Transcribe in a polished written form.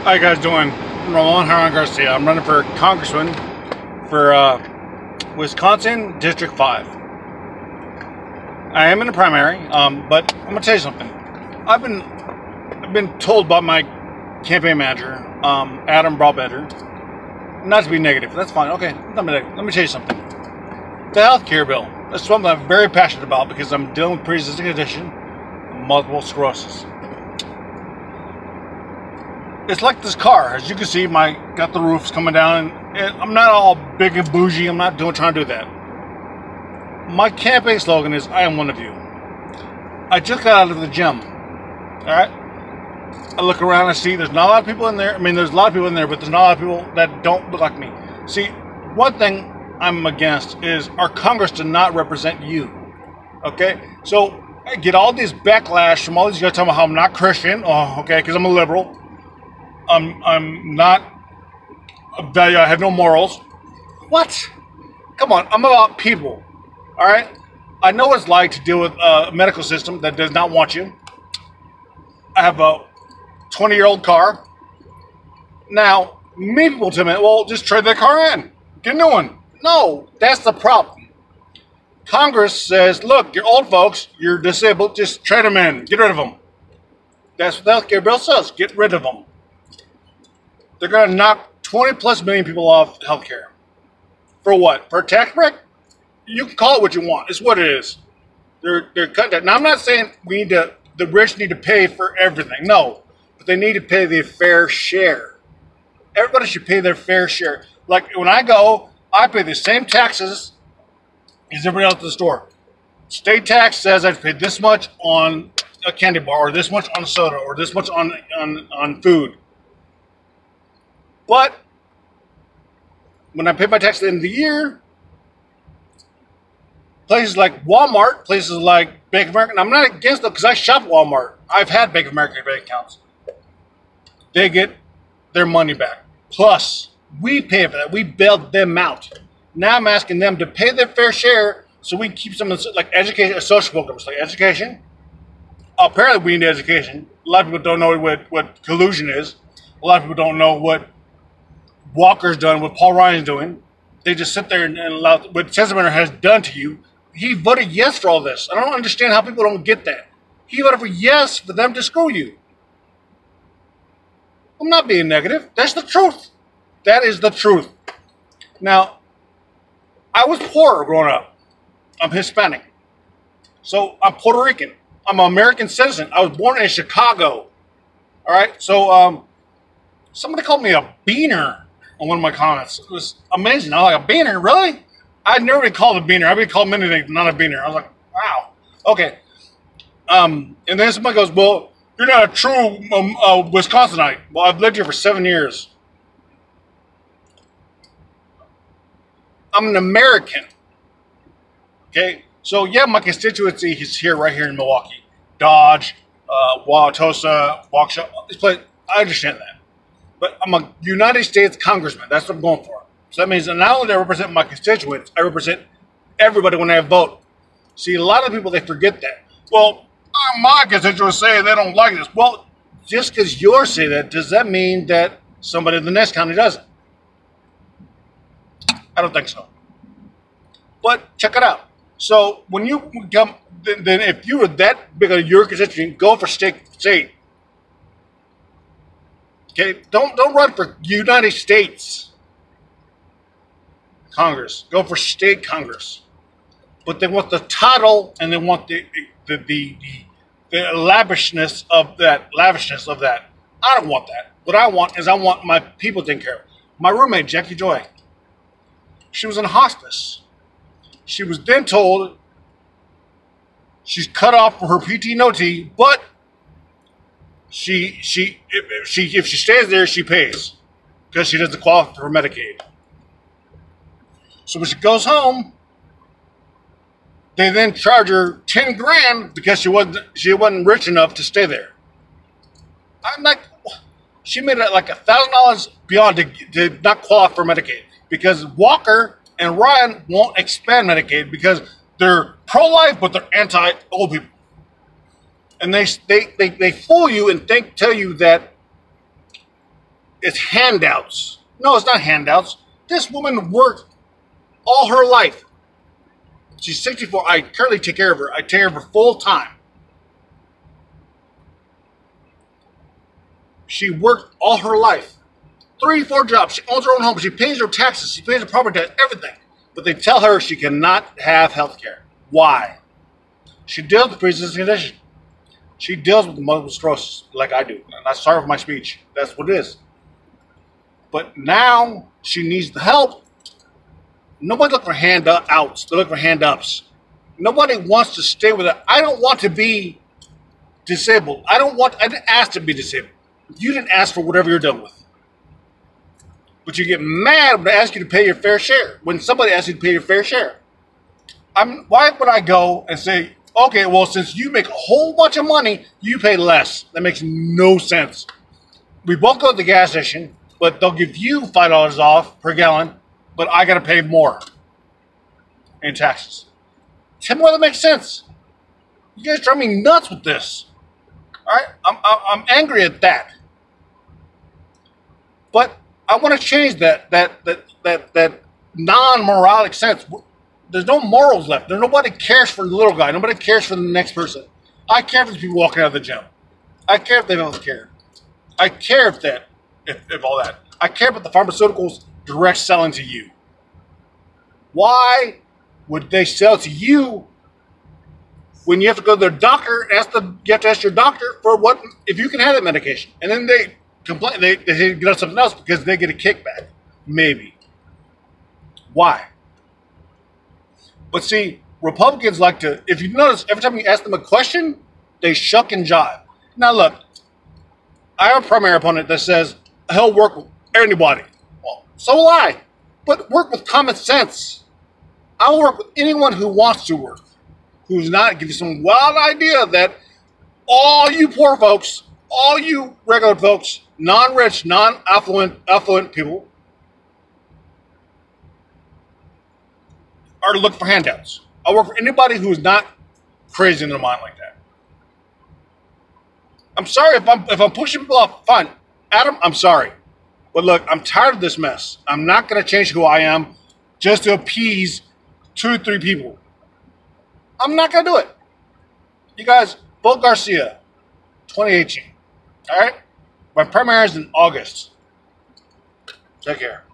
How you guys doing? I'm Ramon Haran Garcia. I'm running for congressman for Wisconsin District 5. I am in the primary, but I'm gonna tell you something. I've been told by my campaign manager, Adam Broadbender, not to be negative. That's fine. Okay, let me tell you something. The health care bill. That's something I'm very passionate about because I'm dealing with pre-existing condition, multiple sclerosis. It's like this car. As you can see, got the roofs coming down, and I'm not all big and bougie. I'm not trying to do that. My campaign slogan is, I am one of you. I just got out of the gym. Alright? I look around and see there's not a lot of people in there. I mean, there's a lot of people in there, but there's not a lot of people that don't look like me. See, one thing I'm against is our Congress to not represent you. Okay? So, I get all these backlash from all these guys talking about how I'm not Christian. Oh, okay, because I'm a liberal. I'm not a value. I have no morals. What? Come on, I'm about people. All right? I know what it's like to deal with a medical system that does not want you. I have a 20-year-old car. Now, many people tell me, well, just trade that car in. Get a new one. No, that's the problem. Congress says, look, you're old folks, you're disabled, just trade them in. Get rid of them. That's what the health care bill says. Get rid of them. They're going to knock 20+ million people off healthcare. For what? For a tax break? You can call it what you want. It's what it is. They're cutting that. Now, I'm not saying the rich need to pay for everything. No. But they need to pay their fair share. Everybody should pay their fair share. Like, when I go, I pay the same taxes as everybody else at the store. State tax says I have to pay this much on a candy bar, or this much on soda, or this much on food. But when I pay my tax at the end of the year, places like Walmart, places like Bank of America, and I'm not against them because I shop at Walmart. I've had Bank of America bank accounts. They get their money back. Plus, we pay for that. We bailed them out. Now I'm asking them to pay their fair share so we can keep some of the, like education, social programs like education. Apparently, we need education. A lot of people don't know what collusion is. A lot of people don't know what Walker's done, what Paul Ryan's doing. They just sit there and allow what Sensenbrenner has done to you. He voted yes for all this. I don't understand how people don't get that. He voted for yes for them to screw you. I'm not being negative. That's the truth. That is the truth. Now, I was poor growing up. I'm Hispanic. So I'm Puerto Rican. I'm an American citizen. I was born in Chicago. All right. So somebody called me a beaner on one of my comments. It was amazing. I was like, a beaner? Really? I'd never been called a beaner. I've been called many things, not a beaner. I was like, wow. Okay. And then somebody goes, well, you're not a true Wisconsinite. Well, I've lived here for 7 years. I'm an American. Okay? So, yeah, my constituency is here, right here in Milwaukee. Dodge, Wauwatosa, Waukesha. I understand that. But I'm a United States congressman. That's what I'm going for. So that means that not only do I represent my constituents, I represent everybody when I vote. See, a lot of people, they forget that. Well, my constituents say they don't like this. Well, just because you're saying that, does that mean that somebody in the next county doesn't? I don't think so. But check it out. So when you come, then if you were that big of your constituent, go for state. Okay, don't run for United States Congress. Go for state Congress. But they want the title and they want the lavishness of that. I don't want that. What I want is I want my people taken care of. My roommate, Jackie Joy, she was in hospice. She was then told she's cut off for her PT and OT, but if she stays there, she pays because she doesn't qualify for Medicaid. So when she goes home, they then charge her $10,000 because she wasn't rich enough to stay there. I'm like, she made it like $1,000 beyond to not qualify for Medicaid because Walker and Ryan won't expand Medicaid because they're pro-life but they're anti-old people. And they fool you and tell you that It's handouts. No, it's not handouts. This woman worked all her life. She's 64. I currently take care of her. I take care of her full time. She worked all her life. 3, 4 jobs. She owns her own home. She pays her taxes. She pays her property tax, everything. But they tell her she cannot have health care. Why? She deals with pre-existing condition. She deals with multiple sclerosis like I do. And I'm sorry for my speech. That's what it is. But now she needs the help. Nobody look for handouts. They look for hand-ups. Nobody wants to stay with it. I don't want to be disabled. I didn't ask to be disabled. You didn't ask for whatever you're done with. But you get mad when I ask you to pay your fair share. When somebody asks you to pay your fair share. Why would I go and say, okay, well, since you make a whole bunch of money, you pay less? That makes no sense. We both go to the gas station, but they'll give you $5 off per gallon, but I got to pay more in taxes. Tell me why that makes sense. You guys drive me nuts with this. All right? I'm angry at that. But I want to change that non-moralic sense. There's no morals left. Nobody cares for the little guy. Nobody cares for the next person. I care for the people walking out of the gym. I care if they have health care. I care if all that. I care about the pharmaceuticals direct selling to you. Why would they sell to you when you have to go to their doctor and you have to ask your doctor for what if you can have that medication? And then they complain, they get on something else because they get a kickback. Maybe. Why? But see, Republicans like to, if you notice, every time you ask them a question, they shuck and jive. Now look, I have a primary opponent that says he'll work with anybody. Well, so will I. But work with common sense. I'll work with anyone who wants to work. Who's not, give you some wild idea that all you poor folks, all you regular folks, non-rich, non-affluent people are looking for handouts. I'll work for anybody who is not crazy in their mind like that. I'm sorry if I'm pushing people off. Fine, Adam, I'm sorry, but look, I'm tired of this mess. I'm not going to change who I am just to appease 2 or 3 people. I'm not going to do it. You guys, vote Garcia, 2018. All right, my primary is in August. Take care.